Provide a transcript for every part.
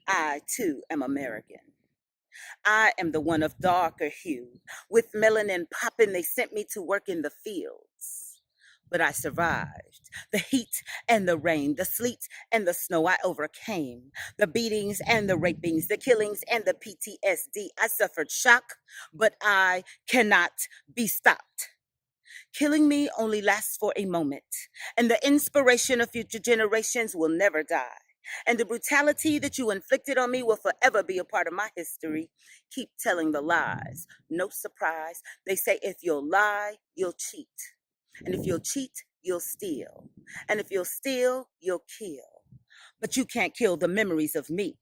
I too am American. I am the one of darker hue. With melanin popping, they sent me to work in the fields. But I survived. The heat and the rain, the sleet and the snow, I overcame. The beatings and the rapings, the killings and the PTSD. I suffered shock, but I cannot be stopped. Killing me only lasts for a moment, and the inspiration of future generations will never die. And the brutality that you inflicted on me will forever be a part of my history. Keep telling the lies. No surprise. They say if you'll lie, you'll cheat. And if you'll cheat, you'll steal. And if you'll steal, you'll kill. But you can't kill the memories of me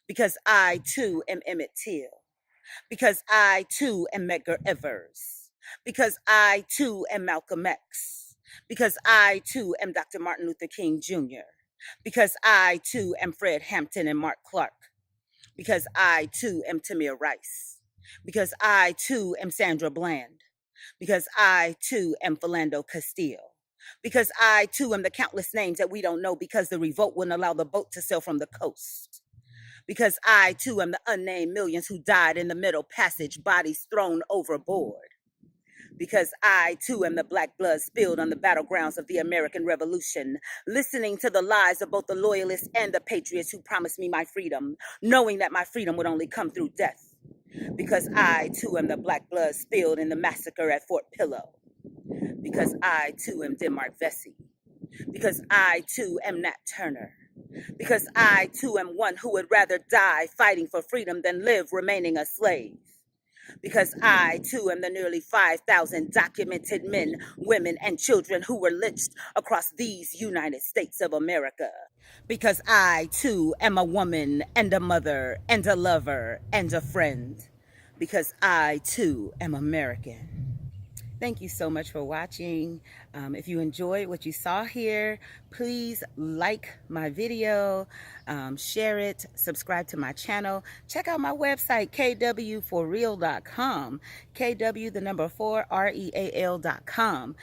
because I too am Emmett Till. Because I too am Medgar Evers. Because I too am Malcolm X. Because I too am Dr. Martin Luther King Jr. Because I too am Fred Hampton and Mark Clark. Because I too am Tamir Rice. Because I too am Sandra Bland. Because I too am Philando Castile. Because I too am the countless names that we don't know because the revolt wouldn't allow the boat to sail from the coast. Because I too am the unnamed millions who died in the Middle Passage, bodies thrown overboard. Because I too am the black blood spilled on the battlegrounds of the American Revolution, listening to the lies of both the loyalists and the patriots who promised me my freedom, knowing that my freedom would only come through death. Because I too am the black blood spilled in the massacre at Fort Pillow. Because I too am Denmark Vesey. Because I too am Nat Turner. Because I too am one who would rather die fighting for freedom than live remaining a slave. Because I too am the nearly 5,000 documented men, women, and children who were lynched across these United States of America. Because I too am a woman and a mother and a lover and a friend. Because I too am American. Thank you so much for watching. If you enjoyed what you saw here, please like my video, share it, subscribe to my channel. Check out my website, kwforreal.com, KW the number 4 REAL.com,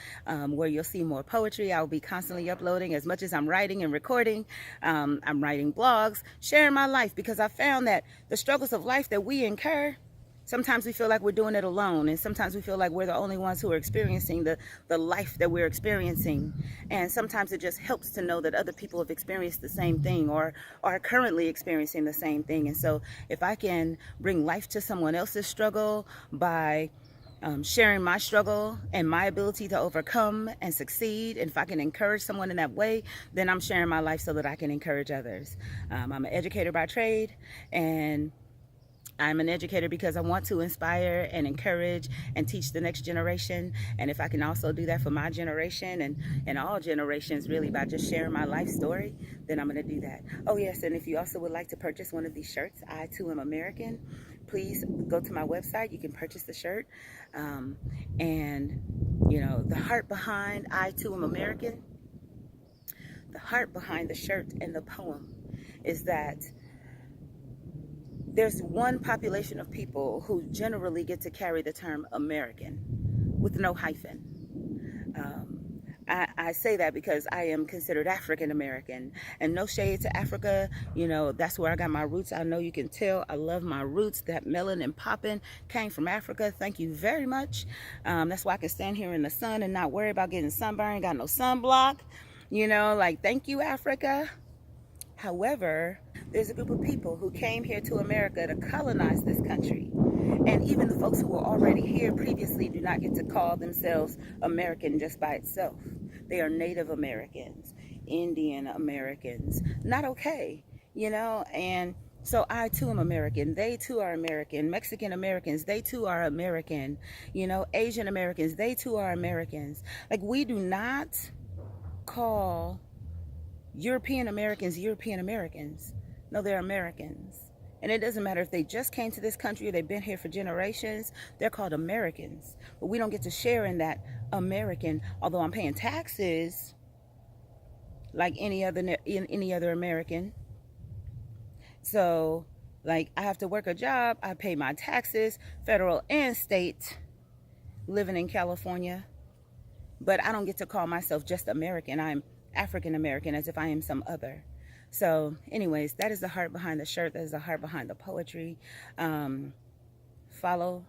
where you'll see more poetry. I'll be constantly uploading as much as I'm writing and recording. I'm writing blogs, sharing my life, because I found that the struggles of life that we incur, sometimes we feel like we're doing it alone, and sometimes we feel like we're the only ones who are experiencing the life that we're experiencing. And sometimes it just helps to know that other people have experienced the same thing or are currently experiencing the same thing. And so if I can bring life to someone else's struggle by sharing my struggle and my ability to overcome and succeed, and if I can encourage someone in that way, then I'm sharing my life so that I can encourage others. I'm an educator by trade, and I'm an educator because I want to inspire and encourage and teach the next generation. And if I can also do that for my generation and all generations, really, by just sharing my life story, then I'm going to do that. Oh, yes, and if you also would like to purchase one of these shirts, I Too Am American, please go to my website. You can purchase the shirt. And, you know, the heart behind I Too Am American, the heart behind the shirt and the poem is that there's one population of people who generally get to carry the term American with no hyphen. I say that because I am considered African American, and no shade to Africa. You know, that's where I got my roots. I know you can tell I love my roots. That melanin popping came from Africa. Thank you very much. That's why I can stand here in the sun and not worry about getting sunburned. Got no sunblock. You know, like, thank you, Africa. However, there's a group of people who came here to America to colonize this country. And even the folks who were already here previously do not get to call themselves American just by itself. They are Native Americans, Indian Americans. Not okay, you know? And so I too am American. They too are American. Mexican Americans, they too are American. You know, Asian Americans, they too are Americans. Like, we do not call European Americans European Americans. No, they're Americans. And it doesn't matter if they just came to this country or they've been here for generations. They're called Americans. But we don't get to share in that American, although I'm paying taxes like any other American. So, like, I have to work a job. I pay my taxes, federal and state, living in California. But I don't get to call myself just American. I'm African American, as if I am some other. So anyways, that is the heart behind the shirt. That is the heart behind the poetry. Um, follow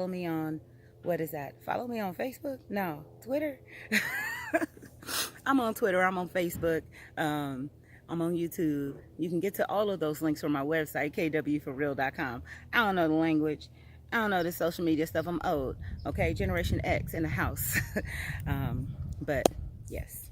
me on, what is that? Follow me on Facebook? No, Twitter. I'm on Twitter. I'm on Facebook. I'm on YouTube. You can get to all of those links from my website, kwforreal.com. I don't know the language. I don't know the social media stuff. I'm old. Okay, Generation X in the house. But yes.